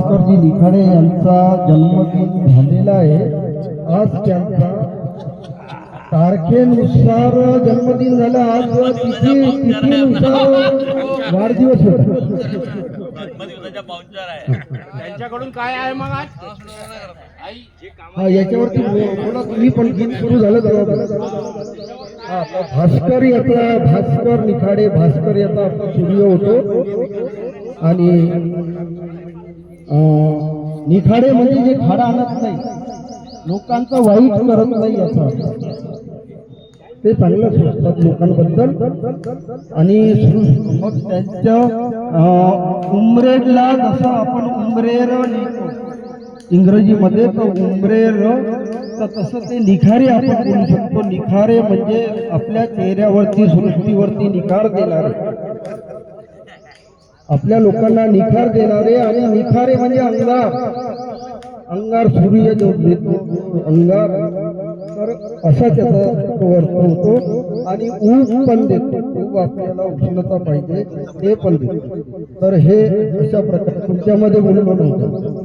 भास्करजी निखाडे यांचा जन्मदिन झालेला आहे. आज त्यांचा तारखेनुसार जन्मदिन झाला. आज तिथीनुसार वाढदिवस होता. त्यांच्याकडून काय आहे मग आज? हा, याच्यावरती बोला तुम्ही, पण गीत सुरू झालं तेव्हा. हा, भास्कर याचा, भास्कर निखाडे, भास्कर याचा आपला सूर्य होतो. आणि निखाडे म्हणजे जे खाडा आणत नाही, लोकांचा वाईट करत नाही, याचा ते चांगलं सोचतात लोकांबद्दल. आणि मग त्यांच्या उमरेडला जसं आपण उमरेर लिहितो इंग्रजीमध्ये, तर उमरेर, तर तसं ते निखारे आपण बोलू शकतो. निखारे म्हणजे आपल्या चेहऱ्यावरती, सृष्टीवरती निखार देणारे, आपल्या लोकांना निखार देणारे. आणि निखारे म्हणजे अंगार, अंगार सूर्य जो देतो अंगार, तर असा त्याचा तो अर्थ होतो. आणि ऊब पण देतो, ऊब आपल्याला उष्णता पाहिजे ते पण देतो. तर हे अशा प्रकारे तुमच्यामध्ये बोललो नव्हतं.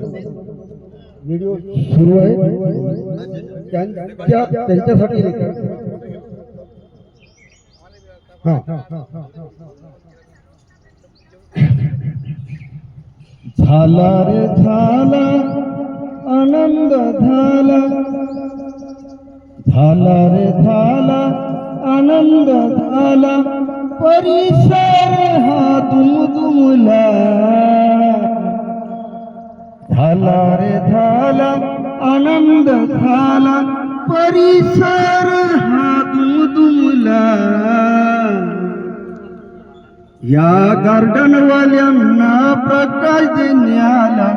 व्हिडिओ सुरू आहे त्यांच्यासाठी. हा, झाला रे झाला आनंद झाला, झाला रे झाला आनंद झाला, परिसर हा दुमदुमला. झाला रे झाला आनंद झाला, परिसर हा दुमदुमला. या गार्डन वाल्यांना प्रकाश देण्याला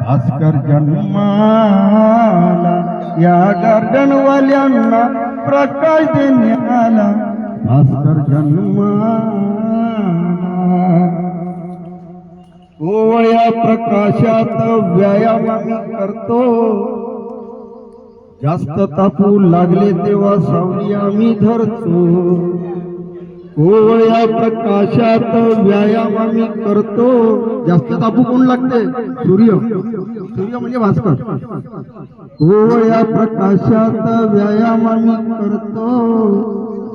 भास्कर जन्माला. या गार्डन वाल्यांना प्रकाश देण्याला भास्कर जन्माला. कोवळ्या प्रकाशात व्यायाम आम्ही करतो, जास्त तापू लागले तेव्हा सावली आम्ही धरतो. कोवळ्या प्रकाशात व्यायाम आम्ही करतो, जास्त तापू कोण लागते? सूर्य, सूर्य म्हणजे भास्कर. कोवळ्या प्रकाशात व्यायाम आम्ही करतो,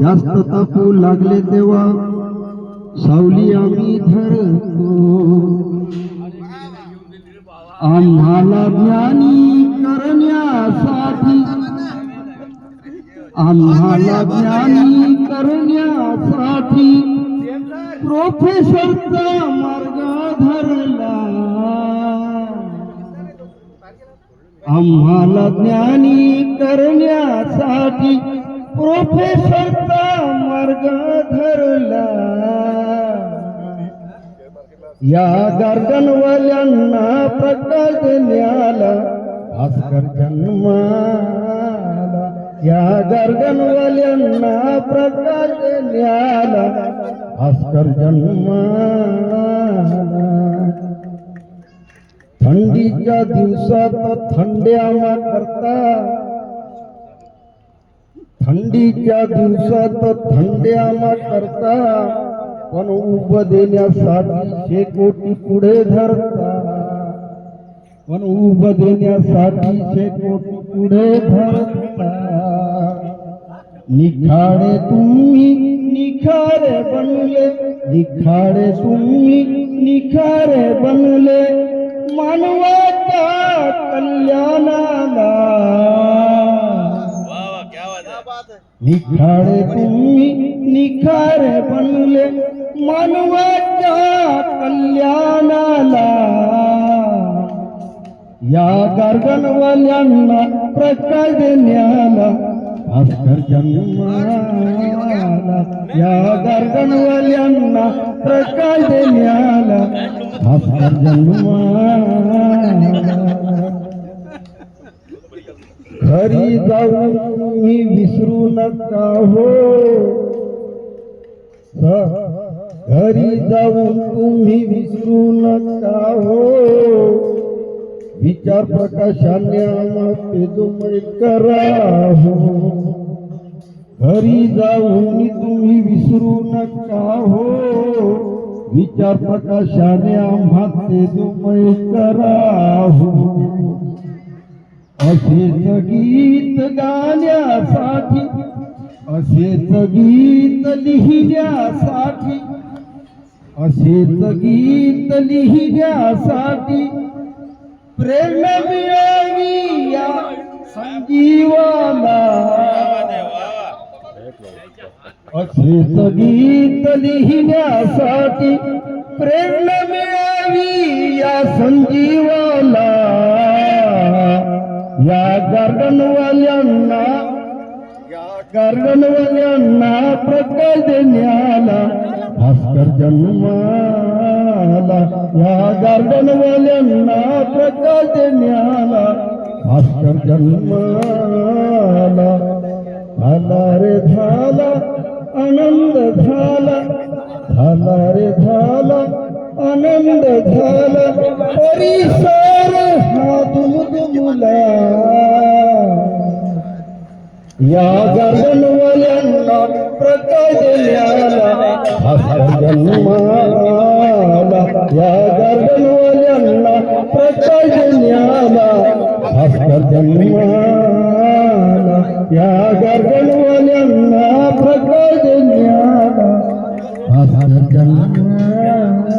जास्त तापू लागले तेव्हा सावली आम्ही धरतो. आम्हाला ज्ञानी करण्यासाठी, आम्हाला ज्ञानी करण्यासाठी प्रोफेसरचा मार्ग धरला. आम्हाला ज्ञानी करण्यासाठी प्रोफेसरचा मार्ग धरला. या गार्डन वाल्यांना प्रकाश देण्याला भास्कर जन्माला. या गार्डन वाल्यांना प्रकाश देण्याला भास्कर जन्माला. थंडीच्या दिवसात थंड्यामा करता, थंडीच्या दिवसात थंड्यामा करता, पण उब देण्यासाठी शेकोटी पुढे धरता. पण उब देण्यासाठी शेकोटी पुढे धरता. निखाडे तुम्ही निखारे बनले, निखाडे तुम्ही निखारे बनले, मानवाच्या कल्याणाला. निखाडे तुम्ही निखारे बनले, मानवाच्या कल्याणाला. या गार्डन वाल्यांना प्रकाश देण्याला भास्कर जन्माला. या गार्डन वाल्यांना प्रकाश देण्याला भास्कर जन्माला. घरी जाऊन तुम्ही विसरू नका हो, घरी जाऊन तुम्ही विसरू नका हो. विचार प्रकाशाने आम्हा तेजोमय करा हो. घरी जाऊन तुम्ही विसरू नका हो, विचार प्रकाशाने आम्हा तेजोमय कराहू असेच गीत गाण्यासाठी असेच गीत लिहिण्यासाठी असेच गीत लिहिण्यासाठी प्रेरणा मिळावी या संजीवाला असेच गीत लिहिण्यासाठी प्रेरणा मिळावी या संजीवाला या गार्डनवाल्यांना प्रकाश देण्याला भास्कर जन्माला या गार्डनवाल्यांना प्रकाश देण्याला भास्कर जन्माला झाला रे झाला आनंद झाला झाला रे झाला आनंद झाला परिसर हा दुमदुमला या गार्डनवाल्यांना प्रकाश देण्याला भास्कर जन्माला या गार्डनवाल्यांना प्रकाश देण्याला भास्कर जन्माला या गार्डनवाल्यांना प्रकाश देण्याला भास्कर जन्माला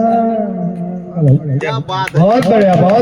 बहुत बढ़िया बहुत